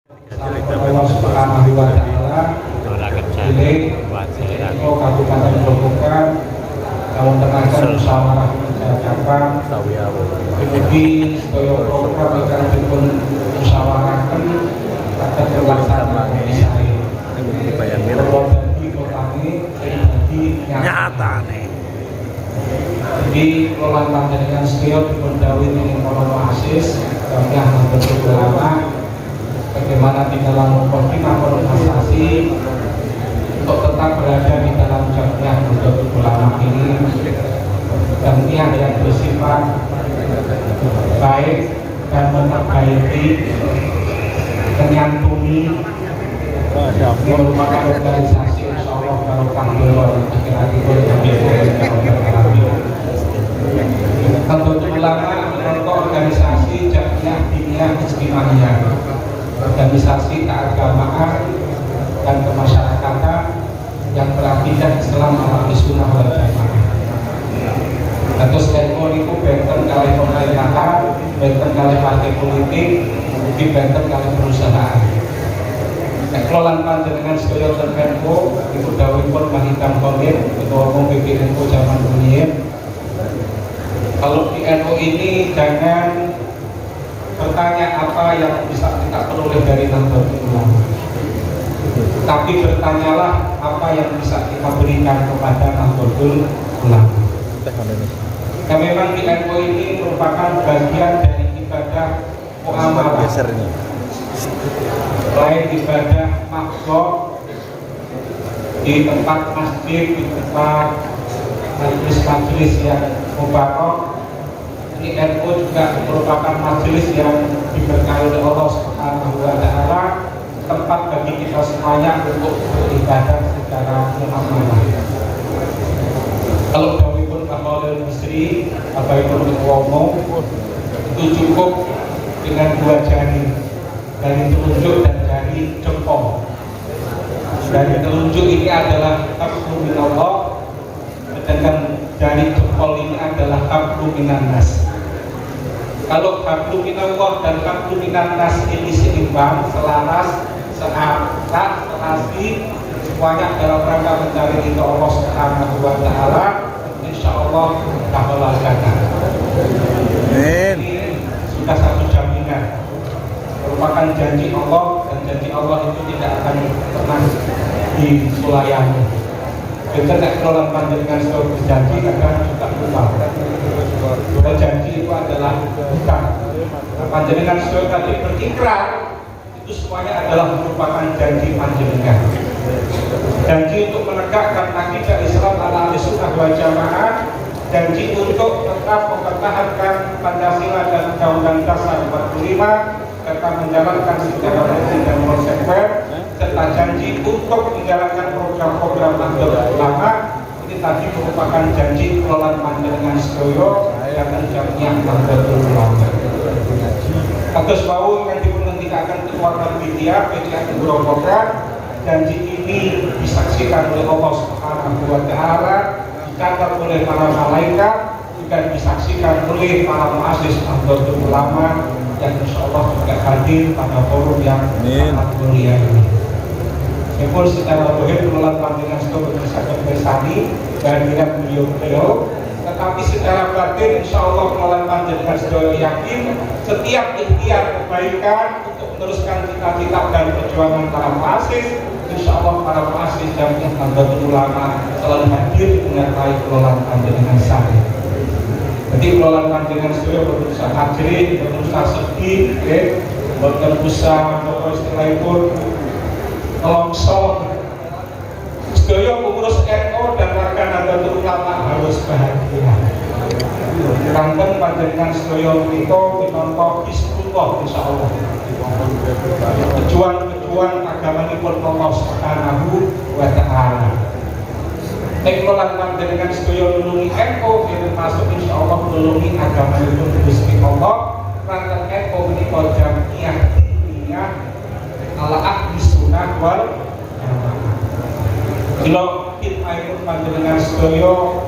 Allah Subhanahu wa taala ini Kabupaten Grobogan dalam tenaga musyawarah cabang kemudian sedaya program ingkang dipun musyawarahaken saged pelaksanaan nyatane. Jadi kelola panjenengan sedaya dipun dawuhi dening para muassis Jamiah Nahdlatul Ulama bagaimana di dalam organisasi untuk tetap berada di dalam Jamiah Nahdlatul Ulama ini, Jamiah yang bersifat baik dan memperbaiki, menyantuni, merupakan organisasi insyaallah barokah Nahdlatul Ulama menurut organisasi Jamiah Diniyah Ijtimaiyah, organisasi keagamaan dan kemasyarakatan yang berakidah Islam Ahli Sunnah wal Jamaah. Terus NU niku benten kali pemerintahan, benten kali partai politik, di benten kali perusahaan. Kelolaan panjenengan sedaya NU iku dawuhipun Mahikam Khalil, Ketua Umum PBNU zaman rumiyin. Kalau di NU ini jangan bertanya apa yang bisa kita peroleh dari Nahdlatul Ulama, tapi bertanyalah apa yang bisa kita berikan kepada Nahdlatul Ulama. Nah, memang di NU ini merupakan bagian dari ibadah muamalah, baik ibadah makhluk di tempat masjid, di tempat majelis-majelis yang mubarak. Ini NU juga merupakan majelis yang diberkahi oleh Allah Subhanahu wa taala, tempat bagi kita semuanya untuk beribadah secara muamalah. Kalau dawuhipun Bapak Misri, Bapak Ketua Umum, itu cukup dengan dua jari, dari telunjuk dan jari jempol. Dari telunjuk ini adalah hablum minallah, sedangkan jari jempol ini adalah hablum minan nas. Kalau hablum minallah dan hablum minan nas ini seimbang, selaras, searah, serasi, semuanya dalam rangka mencari ridho Allah Subhanahu wa taala, insyaallah tahallal jannah. Amin. Ini sudah satu jaminan, merupakan janji Allah, dan janji Allah itu tidak akan pernah disulayani. Kita tidak kelola panjenengan sudah berjanji kadang juga lupa. Berjanji itu adalah bukan. Panjenengan sudah tadi berikrar, itu semuanya adalah merupakan janji panjenengan. Janji untuk menegakkan akidah Islam ala ahli sunnah wal jamaah, janji untuk tetap mempertahankan Pancasila dan Undang-Undang Dasar 45, tetap menjalankan secara rutin dan konsekuen, serta janji untuk menjalankan program-program Nahdlatul Ulama. Ini tadi merupakan janji kelolaan panjenengan sedaya yang Jamiah Nahdlatul Ulama. Atas mau yang diperhentikan Ketua Panitia PCN Grobogan, janji ini disaksikan oleh Allah Subhanahu wa taala, dicatat oleh para malaikat, juga disaksikan oleh para muassis Nahdlatul Ulama yang insyaallah juga hadir pada forum yang sangat mulia ini. Meskipun secara dohir kelolaan panjenengan sudah bersama bersani dan tidak beliau-beliau, tetapi secara batin insyaallah kelolaan panjenengan sudah yakin setiap ikhtiar kebaikan untuk meneruskan cita-cita dan perjuangan para muassis, insyaallah para muassis Jamiah Nahdlatul Ulama selalu hadir menyertai kelolaan panjenengan saya. Jadi kelolaan panjenengan sedaya berusaha hadir, berusaha sedih, berusaha istilahipun longsor. Sedaya pengurus NU dan warga Nahdlatul Ulama harus bahagia. Kanten panjenengan sedaya menika minangka Hizbullah insyaallah. Pejuang agamanipun Allah Subhanahu wa taala. Kelolaan panjenengan sedaya nulungi NU, termasuk insyaallah nulungi agamanipun Gusti Allah. Kanten NU menika Jamiah Diniyah ala ahli sunnah wal jamaah. Kalau kita panjenengan sedaya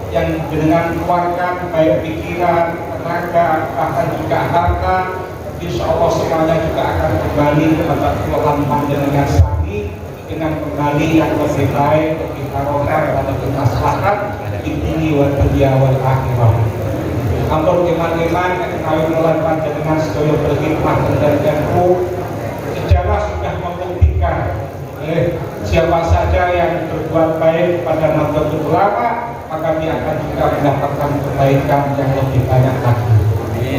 yang dengan keluarkan baik pikiran, tenaga, bahkan juga harta insya Allah semuanya juga akan kembali kepada kelolaan panjenengan sami dengan kembali yang lebih baik, lebih barokah dan lebih maslahat di dunia wal dunya wal akhirah. Ampun iman-iman kami kelolaan panjenengan sedaya berkhidmat dan ilmu. Sejarah sudah membuktikan siapa saja yang berbuat baik kepada Nahdlatul Ulama maka dia akan juga mendapatkan kebaikan yang lebih banyak lagi.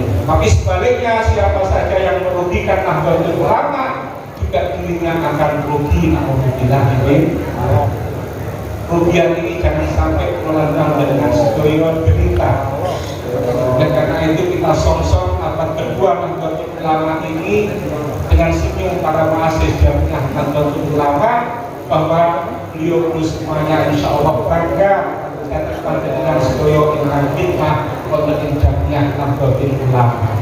Tapi sebaliknya siapa saja yang merugikan Nahdlatul Ulama juga dirinya akan rugi. Alhamdulillah ini kerugian ini jangan sampai melantang dengan sedoyo berita. Dan karena itu kita song-song abad kedua Nahdlatul Ulama ini dengan senyum para muassis Jamiah Nahdlatul Ulama bahwa beliau semuanya insya Allah bangga dan terpandang dengan sedoyo dengan hikmah konten Jamiah Nahdlatul Ulama.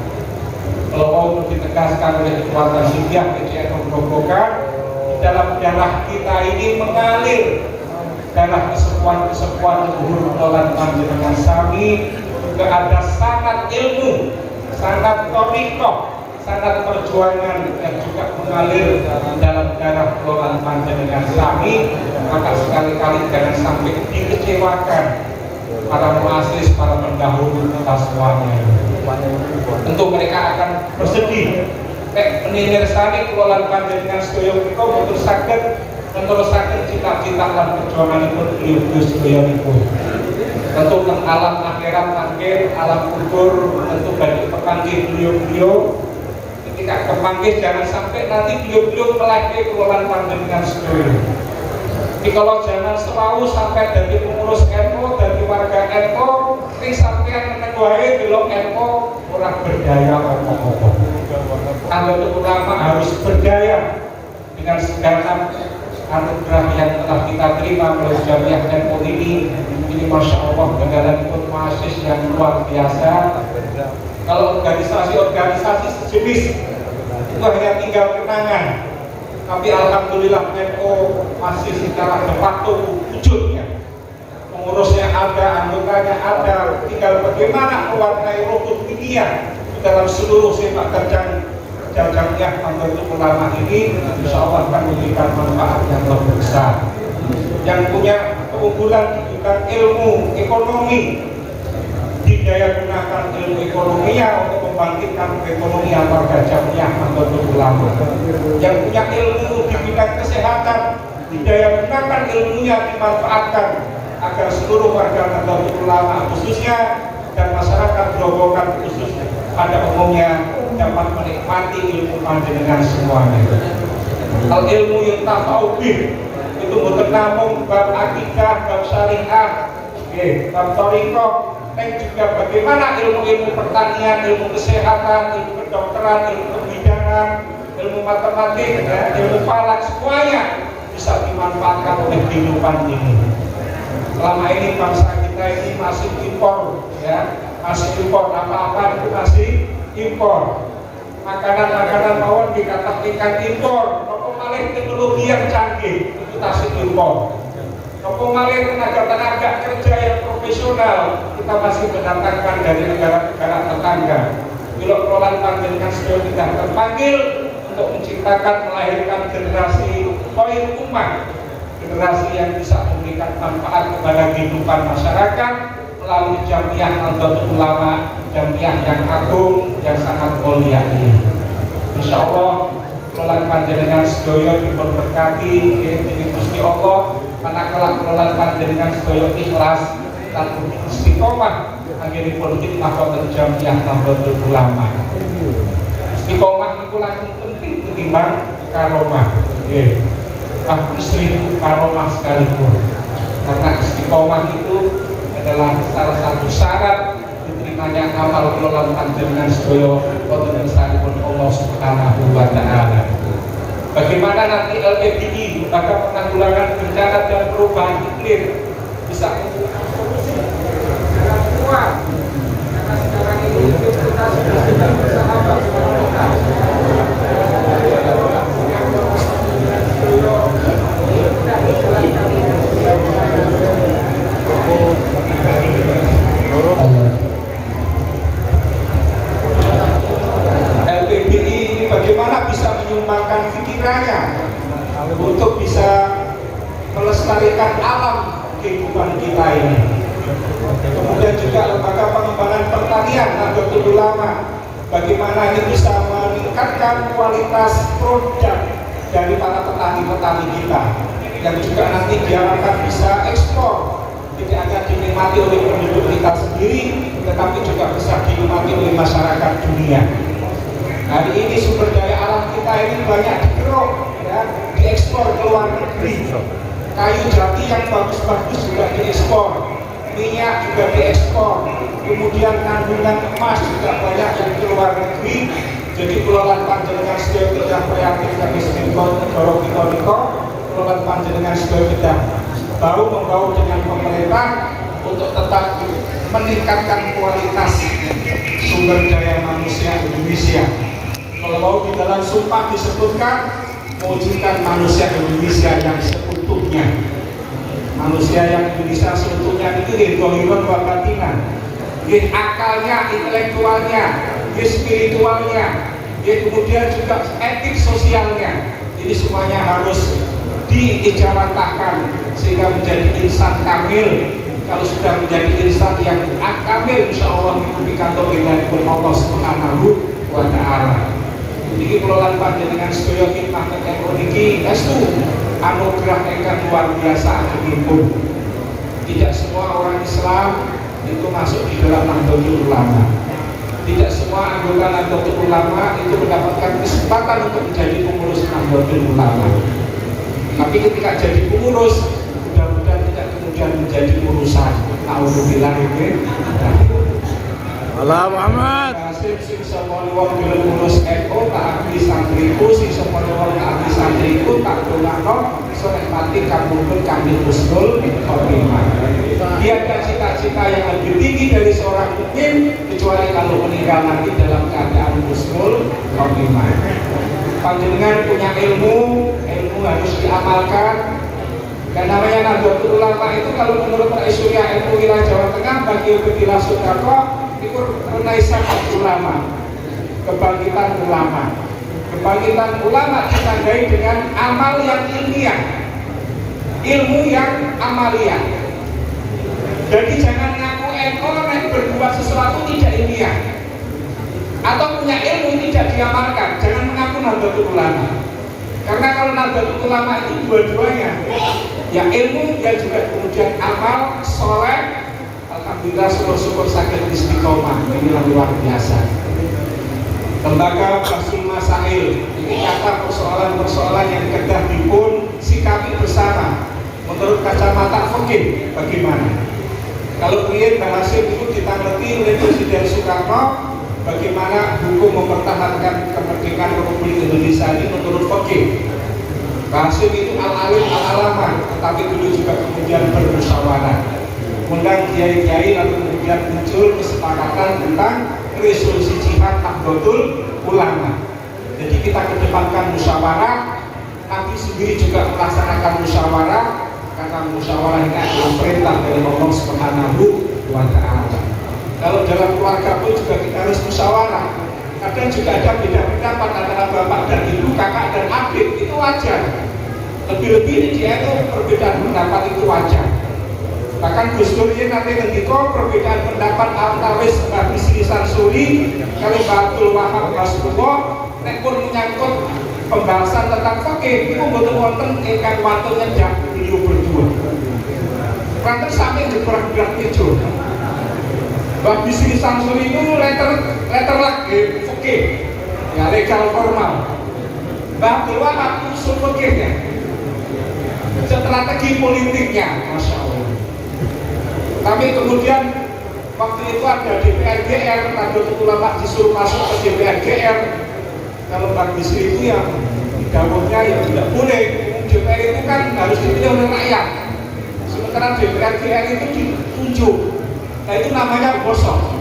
Kalau mau ditegaskan oleh kekuatan Syiah PCN Robokan, di dalam darah kita ini mengalir darah kesepuan-kesepuan luhur kelolaan panjenengan sami. Juga ada sangat ilmu, sangat torikoh, sangat perjuangan yang juga mengalir dalam darah kelolaan panjenengan sami. Maka sekali-kali jangan sampai dikecewakan para muassis, para pendahulu kita semuanya. Tentu mereka akan bersedih menilai sani kelolaan panjenengan sedaya kita untuk sakit menerusaken cita-cita lan perjuanganipun beliau sedaya niku. Tentu teng alam akhirat mangke alam kubur tentu bagi kepanggih beliau ketika kepanggih jangan sampai nanti beliau melahirkan kelolaan panjenengan sedaya. Jadi kalau jangan selalu sampai dari pengurus NU, dari warga NU, ini sampai meneguai delok NU orang berdaya apa-apa. Nahdlatul Ulama harus berdaya dengan segala anugerah yang telah kita terima melalui Jamiah NU ini masya Allah negara pun muassis yang luar biasa. Kalau organisasi sejenis itu hanya tinggal kenangan, tapi alhamdulillah NU masih secara de facto wujudnya. Pengurusnya ada, anggotanya ada, tinggal bagaimana mewarnai rumput dunia dalam seluruh sepak terjang Jamiah Nahdlatul Ulama ini, insya Allah akan memberikan manfaat yang lebih besar. Yang punya keunggulan bukan ilmu ekonomi, didaya gunakan ilmu ekonominya untuk membangkitkan perekonomian warga Jamiah Nahdlatul Ulama. Yang punya ilmu di bidang kesehatan, didaya gunakan ilmunya dimanfaatkan agar seluruh warga Nahdlatul Ulama khususnya dan masyarakat Grobogan khusus pada umumnya dapat menikmati ilmu panjenengan semuanya. Al ilmu yang tafawbih itu bukan namun bab akidah, bab syariah, bab thariqah, dan juga bagaimana ilmu-ilmu pertanian, ilmu kesehatan, ilmu kedokteran, ilmu kebidanan, ilmu matematik, ilmu falak, semuanya bisa dimanfaatkan oleh kehidupan ini. Selama ini bangsa kita ini masih impor, masih impor apa-apa itu masih impor. Makanan-makanan bawang dikatakan impor. Nopo malih teknologi yang canggih itu tasik impor. Nopo malih tenaga kerja yang profesional kita masih mendatangkan dari negara-negara tetangga. Bila kelolaan panjenengan sudah tidak terpanggil untuk menciptakan melahirkan generasi khair ummah, generasi yang bisa memberikan manfaat kepada kehidupan masyarakat melalui Jamiah Nahdlatul Ulama, Jamiah yang agung, yang sangat mulia ini. Insya Allah kelolaan panjenengan sedaya diberkati dening Gusti Allah, manakala kelolaan panjenengan sedaya ikhlas lan istiqomah anggenipun khidmah wonten Jamiah Nahdlatul Ulama. Istiqomah niku langkung penting ketimbang karomah. Nggih. Bahkan 1000 karomah sekalipun. Karena istiqomah itu adalah salah satu syarat diterimanya amal kelolaan panjenengan sedaya wonten sampun Allah Subhanahu wa taala. Bagaimana nanti LPDI, Lembaga Penanggulangan Bencana dan Perubahan Iklim, bisa membuka solusi dengan kuat? Karena sekarang ini kita sudah bersahabat dengan kita. LPDI menyumbangkan pikirannya untuk bisa melestarikan alam kehidupan kita ini. Kemudian juga lembaga pengembangan pertanian Nahdlatul Ulama, bagaimana ini bisa meningkatkan kualitas produk dari para petani-petani kita, yang juga nanti diharapkan bisa ekspor, tidak hanya dinikmati oleh penduduk kita sendiri, tetapi juga bisa dinikmati oleh masyarakat dunia. Hari ini sumber daya alam kita ini banyak dikeruk, ya, diekspor ke luar negeri. Kayu jati yang bagus-bagus juga diekspor, minyak juga diekspor, kemudian kandungan emas juga banyak yang ke luar negeri. Jadi kelolaan panjenengan sedaya tidak kreatif dan istiqomah dorong kita kelolaan panjenengan sedaya tidak membaur dengan pemerintah untuk tetap meningkatkan kualitas sumber daya manusia Indonesia. Kalau mau di dalam sumpah disebutkan mewujudkan manusia Indonesia yang seutuhnya. Manusia yang Indonesia seutuhnya itu dohiron wa batinan, akalnya, intelektualnya, spiritualnya, kemudian juga etik sosialnya. Ini semuanya harus diijaratahkan sehingga menjadi insan kamil. Kalau sudah menjadi insan yang kamil, insya Allah itu dikantongi dari Allah Subhanahu wa Ta'ala. Ini kelolaan panjenengan sedaya khidmah kekeh niki estu anugerah ingkang luar biasa agengipun. Tidak semua orang Islam itu masuk di dalam Nahdlatul Ulama. Tidak semua anggota Nahdlatul Ulama itu mendapatkan kesempatan untuk menjadi pengurus Nahdlatul Ulama. Tapi ketika jadi pengurus, mudah-mudahan tidak kemudian menjadi urusan. Alhamdulillah ini. Allah Muhammad. Sing sapa wong gelem ngurus NU tak abdi santriku, sing sapa wong tak abdi santriku tak dongakno iso nikmati kampungipun Kanjeng Husnul Khotimah. Tiada cita-cita yang lebih tinggi dari seorang mukmin kecuali kalau meninggal nanti dalam keadaan Husnul Khotimah. Panjenengan punya ilmu harus diamalkan. Dan namanya Nahdlatul Ulama itu kalau menurut Pak Surya NU wilayah Jawa Tengah bagi Ubedillah Sudarko itu Renaissance ulama, kebangkitan ulama. Kebangkitan ulama ditandai dengan amal yang ilmiah, ilmu yang amalia. Jadi jangan ngaku NU berbuat sesuatu tidak ilmiah atau punya ilmu tidak diamalkan. Jangan mengaku Nahdlatul Ulama. Karena kalau Nahdlatul Ulama itu dua-duanya, ya ilmu ya juga kemudian amal soleh. Alhamdulillah syukur sakit istiqomah, inilah luar biasa. Lembaga Basul Masail ini kata persoalan-persoalan yang kedah dipun sikapi bersama menurut kacamata fikih bagaimana. Kalau ingin bahasa itu kita ngerti oleh Presiden Soekarno bagaimana hukum mempertahankan kemerdekaan Republik Indonesia ini menurut fikih. Bahasa itu al-alim al-alama, tetapi dulu juga kemudian bermusyawarah. Undang kiai-kiai lalu kemudian muncul kesepakatan tentang resolusi jihad Nahdlatul Ulama. Jadi kita kedepankan musyawarah, Nabi sendiri juga melaksanakan musyawarah karena musyawarah ini adalah perintah dari Allah Subhanahu wa Ta'ala. Kalau dalam keluarga pun juga kita harus musyawarah. Kadang juga ada beda pendapat antara bapak dan ibu, kakak dan adik, itu wajar. Lebih-lebih dia itu perbedaan pendapat itu wajar. Bahkan Gus Dur ini nanti ngendika perbedaan pendapat antawis Mbah Bisri Sansuri kali Abdul Wahab Rasulullah nek pun menyangkut pembahasan tentang fikih itu mboten wonten ingkang wonten nyejak beliau berdua. Ranten sampe gerak-gerak meja. Mbah Bisri Sansuri itu letter lagi fikih ya legal formal. Mbah Abdul Wahab usul fikihnya, strategi politiknya, masya Allah. Tapi kemudian waktu itu ada DPR GR, Nahdlatul Ulama disuruh masuk ke DPR GR. Kalau Mbak Bisri itu yang dapurnya ya tidak boleh. DPR itu kan harus dipilih oleh rakyat. Sementara DPR GR itu ditunjuk. Nah itu namanya gosok.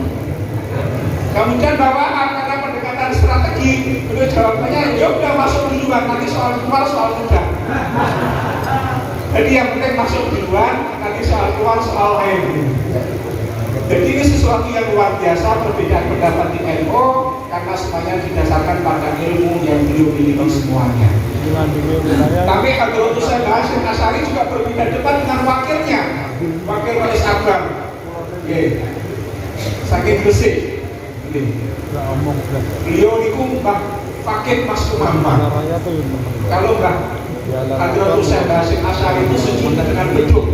Kemudian bawaan karena pendekatan strategi, beliau jawabannya ya udah masuk duluan, nanti soal keluar soal mudah. Jadi yang penting masuk duluan, nanti soal keluar soal lain. Jadi ini sesuatu yang luar biasa, perbedaan pendapat di NU karena semuanya didasarkan pada ilmu yang beliau miliki semuanya. Tapi Hadratus Syekh Hasyim Asy'ari juga berbeda debat dengan wakilnya, wakil Rais Akbar. Saking Gresik. Beliau niku Mbah Fakih Mas Kumambang. Kalau Mbah Hadratus Syekh Hasyim Asy'ari itu sejuta dengan beduk.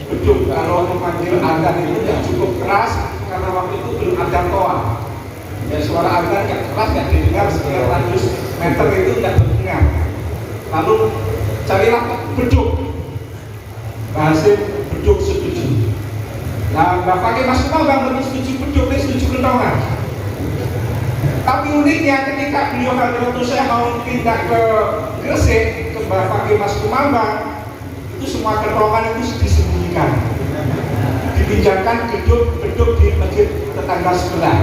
Beduk kalau memanggil adzan itu tidak cukup keras karena waktu itu belum ada toa. Ya suara adzan yang keras nggak didengar sekian ratus meter itu tidak terdengar. Lalu carilah beduk. Hasil beduk setuju. Nah, Mbak Fakih Mas Kumambang lebih setuju beduk, lebih setuju kentongan. Tapi uniknya ketika beliau Hadratus Syekh mau pindah ke Gresik ke Mbak Fakih Mas Kumambang, itu semua kentongan itu disembunyikan, dipinjamkan beduk di masjid tetangga sebelah,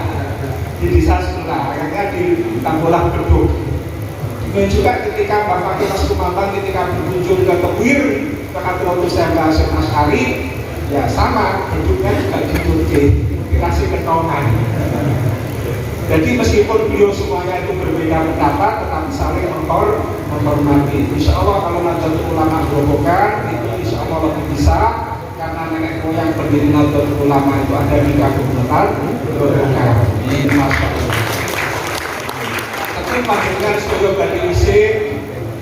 di desa sebelah, akhirnya ditambahlah beduk. Dan juga ketika Mbak Fakih Mas Kumambang ketika berkunjung ke Kebir ke Hadratus Syekh Hasyim Asy'ari, ya sama, beduknya juga dikasih kentongan. Jadi meskipun beliau semuanya itu berbeda pendapat, tetapi saling menghormati. Insya Allah kalau Nahdlatul Ulama Grobogan itu insya Allah lebih bisa, karena nenek moyang pendiri Nahdlatul Ulama itu ada di Kabupaten Grobogan. Masya Allah. Tapi panjenengan sedaya badhe isih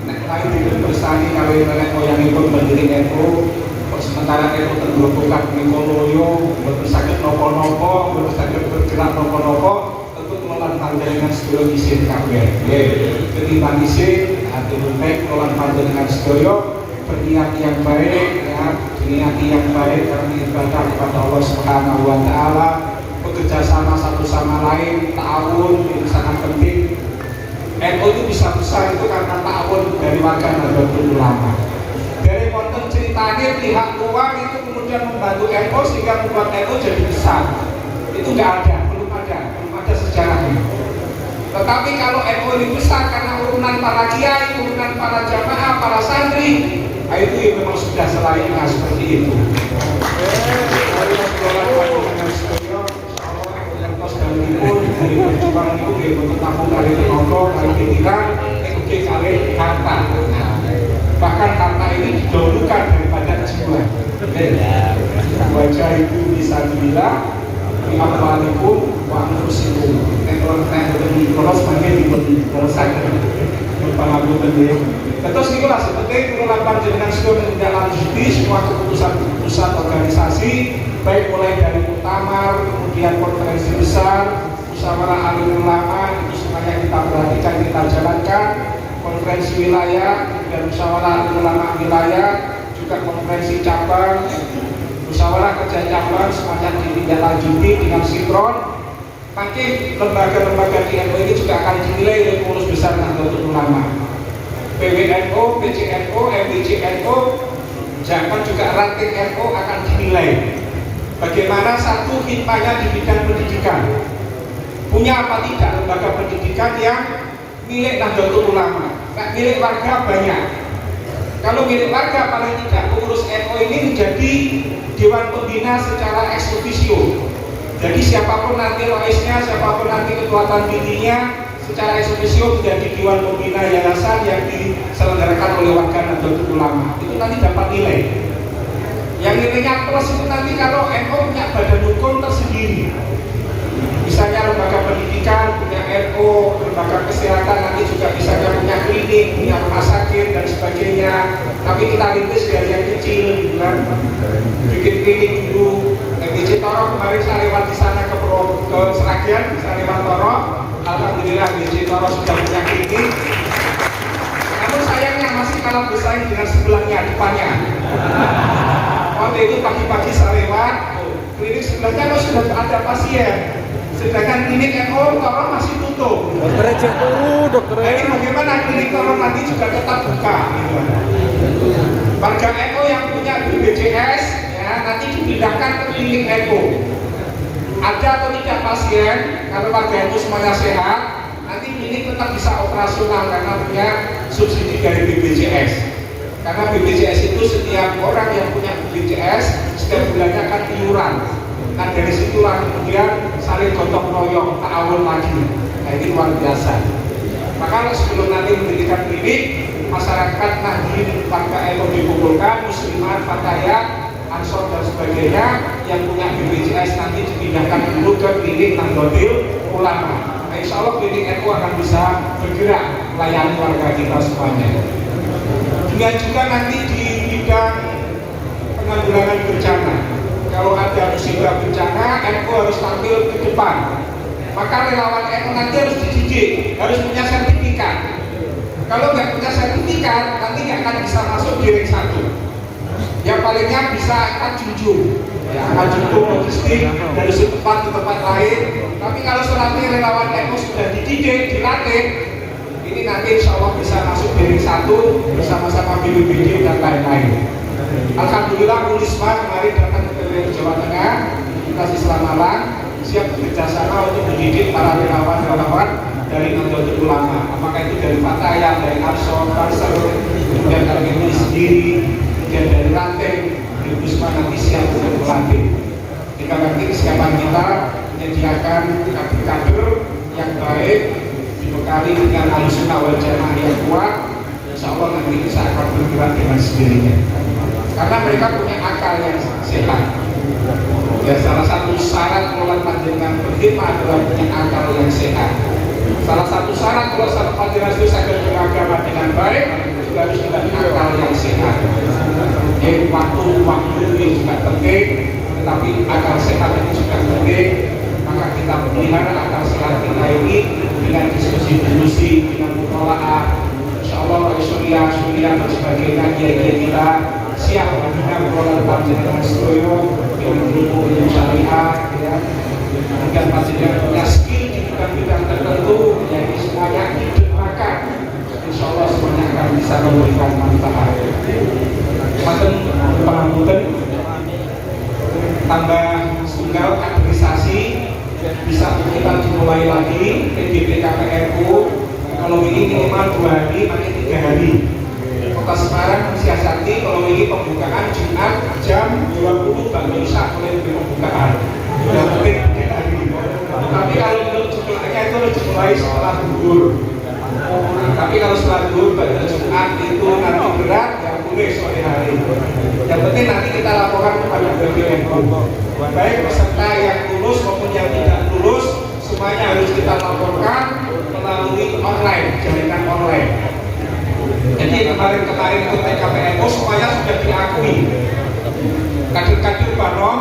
nek lain hidup bersani kalau nenek moyang itu pendiri NU, sementara NU tergrobogan di Koloyo, boten saged napa-napa, boten saged bergerak napa-napa. Lan panjenengan sedaya isin kabeh. Nggih, ketimbang isin ati baik lan panjenengan sedaya berniat yang baik ya, niat yang baik karena ibadah kepada Allah Subhanahu wa taala, bekerja sama satu sama lain, ta'awun itu sangat penting. NU itu bisa besar itu karena ta'awun dari warga Nahdlatul Ulama. Dari wonten ceritanya pihak luar itu kemudian membantu NU sehingga membuat NU jadi besar. Itu enggak ada sejarahnya. Tetapi kalau NU ini besar karena urunan para kiai, urunan para jamaah, para santri, itu ya memang sudah selainnya seperti itu. Bahkan harta ini didahulukan daripada jiwa. Wajah itu bisa dibilang di amwalikum wa anfusikum. Kalau sebagai diberikan berpengalaman penting. Terus itulah seperti penerapan jenengan sudah menindaklanjuti semua keputusan-keputusan organisasi, baik mulai dari muktamar, kemudian konferensi besar, musyawarah alim ulama, itu semuanya kita perhatikan, kita jalankan, konferensi wilayah dan musyawarah alim ulama wilayah, juga konferensi cabang, musyawarah kerja cabang, semuanya ditindaklanjuti dengan sinkron. Makin lembaga-lembaga di NU ini juga akan dinilai oleh pengurus besar Nahdlatul Ulama, PWNU, PCNU, MBCNU, jangan juga ranting NU akan dinilai. Bagaimana satu hikmahnya di bidang pendidikan, punya apa tidak lembaga pendidikan yang milik Nahdlatul Ulama, milik warga banyak. Kalau milik warga paling tidak pengurus NU ini menjadi dewan pembina secara ex officio. Jadi siapapun nanti raisnya, siapapun nanti ketua tanfidinya, secara ex officio menjadi dewan pembina yayasan yang diselenggarakan oleh warga Nahdlatul Ulama. Itu nanti dapat nilai. Yang nilainya plus itu nanti kalau NU punya badan hukum tersendiri. Misalnya lembaga pendidikan punya NU, lembaga kesehatan nanti juga misalnya punya klinik, punya rumah sakit dan sebagainya. Tapi kita rintis dari yang kecil, gitu kan. Bikin klinik dulu. MBC Toro kemarin saya lewat di sana ke Seragian, saya lewat Toro. Alhamdulillah MBC Toro sudah punya klinik. Namun sayangnya masih kalah bersaing dengan sebelahnya, depannya. Waktu itu pagi-pagi saya lewat, klinik sebelahnya sudah ada pasien. Sedangkan klinik NU Toro masih tutup. Dokternya cek dulu, dokternya. Jadi bagaimana klinik Toro nanti juga tetap buka? Gitu. Warga NU yang punya BPJS ya, nanti dipindahkan ke klinik NU. Ada atau tidak pasien, kalau warga NU semuanya sehat, nanti klinik tetap bisa operasional karena punya subsidi dari BPJS. Karena BPJS itu setiap orang yang punya BPJS setiap bulannya akan iuran. Nah dari situlah kemudian saling gotong royong, ta'awun lagi. Nah ini luar biasa. Maka sebelum nanti mendirikan klinik, masyarakat Nahdien warga NU dikumpulkan, muslimat, fatayat, ansor dan sebagainya yang punya BPJS nanti dipindahkan dulu ke klinik Nahdlatul Ulama. Nah, insya Allah klinik NU akan bisa bergerak melayani warga kita semuanya. Dengan juga nanti di bidang penanggulangan bencana, kalau ada musibah bencana, NU harus tampil ke depan. Maka relawan NU nanti harus dididik, harus punya sertifikat. Kalau nggak punya sertifikat, nanti nggak akan bisa masuk di ring 1. Yang palingnya bisa akan junjung, ya, akan junjung logistik dari satu tempat ke tempat lain. Tapi kalau selama relawan NU sudah dididik, dilatih, ini nanti insya Allah bisa masuk di ring 1 bersama-sama BPBD dan lain-lain. Alhamdulillah Unisma kemarin datang ke wilayah Jawa Tengah, Universitas Islam Malang, siap bekerjasama untuk mendidik para relawan-relawan dari Nahdlatul Ulama. Apakah itu dari Fatayat, dari Ansor, Banser, kemudian dari ini sendiri, kemudian dari Ranting, Unisma nanti siap untuk melatih. Kita nanti kesiapan kita menyediakan kader-kader yang baik, dibekali dengan Ahlussunnah wal Jamaah yang kuat. Insya Allah nanti bisa akan bergerak dengan sendirinya. Karena mereka punya akal yang sehat. Ya, salah satu syarat kalau panjenengan berkhidmat adalah punya akal yang sehat. Salah satu syarat kalau satu panjenengan itu sadar beragama dengan baik juga harus dengan akal yang sehat. Jadi waktu itu juga penting, tetapi akal sehat itu juga penting. Maka kita pelihara akal sehat kita ini dengan diskusi-diskusi, dengan mutola'ah. Insya Allah Surya dan sebagainya, kiai-kiai kita siap dengan program panjenengan sedoyo yang mendukung ilmu syariah, ya. Dan panjenengan punya skill di bidang tertentu, yaitu semuanya digunakan. Insya Allah semuanya akan bisa memberikan manfaat. Maten pengamputan tambah tunggal kaderisasi bisa kita dimulai lagi PDPKPRU. Kalau ini minimal 2 hari, nanti 3 hari. Kota Semarang mensiasati kalau ini pembukaan Jumat jam 20 Bank Indonesia mulai pembukaan. Yang penting hari. Tapi kalau untuk jumlahnya itu dimulai setelah zuhur. Tapi kalau setelah zuhur pada Jumat itu nanti berat, yang boleh sore hari. Yang penting nanti kita laporkan kepada BPNU. Baik peserta yang lulus maupun yang tidak lulus, semuanya harus kita laporkan melalui online, jaringan online. Jadi kemarin itu TKPNU semuanya sudah diakui. Kader-kader Banom,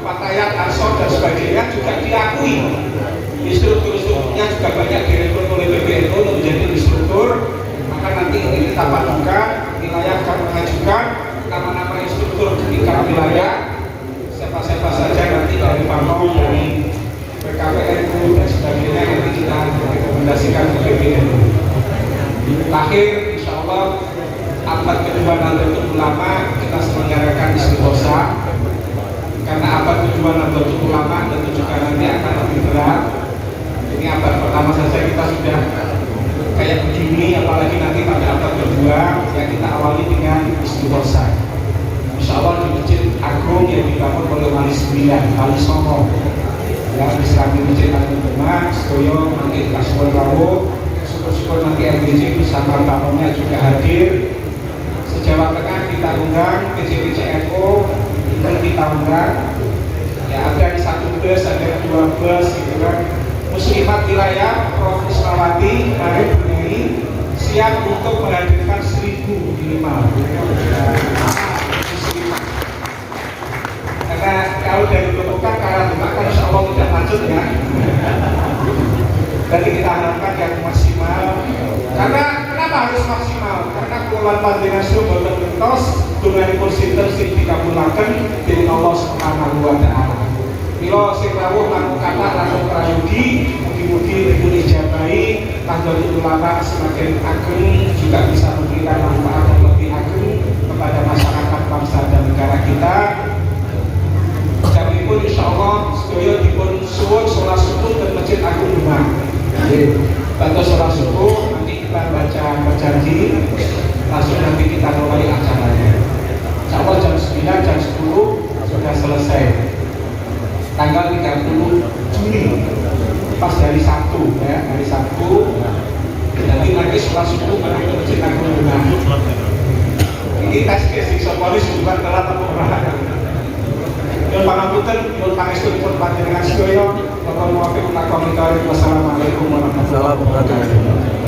Fatayat, Ansor dan sebagainya juga diakui. Instruktur-instrukturnya juga banyak direkrut oleh BPNU untuk menjadi instruktur. Maka nanti ini kita padukan, wilayah akan mengajukan nama-nama instruktur di tingkat wilayah. Siapa-siapa saja nanti dari Banom, dari PKPNU dan sebagainya nanti kita rekomendasikan ke BPNU. Terakhir, insya Allah abad kedua Nahdlatul Ulama kita selenggarakan istiqosah. Karena abad kedua Nahdlatul Ulama tentu juga nanti akan lebih berat. Ini abad pertama saja kita sudah kayak begini, apalagi nanti pada abad kedua yang kita awali dengan istiqosah. Insya Allah di Masjid Agung yang dibangun oleh Wali 9, Wali Songo. Ya, Islami Masjid Agung Demak, Sedoyo, nanti Kasual Rawo, syukur nanti LBJ bersama tamunya juga hadir. Sejawa Tengah kita undang, PCPC NU itu kita undang. Ya, ada di 1 bus, ada 2 bus, gitu kan. Muslimat wilayah Prof. Ismawati, Mari Bunyi, siap untuk menghadirkan 1000 minimal. Karena kalau dari bentukan karena bukan insya Allah tidak lanjut ya. Jadi kita harapkan yang maksimal. Karena kenapa harus maksimal? Karena kulon panjenengan boten bentos dengan konsistensi sing dikabulaken dening Allah Subhanahu wa taala. Mila sing rawuh lan kata langsung prayogi, mugi-mugi dipun ijabahi Nahdlatul Ulama semakin ageng juga bisa memberikan manfaat yang lebih ageng kepada masyarakat bangsa dan negara kita. Jamipun insyaallah sedaya dipun suwun salat subuh dan Masjid Agung Demak. Bantu sholat subuh, nanti kita baca berjanji, langsung nanti kita mulai acaranya. Insya Allah jam 9, jam 10 sudah selesai. tanggal 30 Juni pas hari Sabtu ya, hari Sabtu. Jadi nanti sholat subuh pada Masjid Agung Bunga. Ini tes kesik sopolis bukan telat atau ora. Yang pangapunten nyuwun pangestu panjenengan sedaya, Bapak Muwafiq Lakon. Wassalamualaikum warahmatullahi wabarakatuh.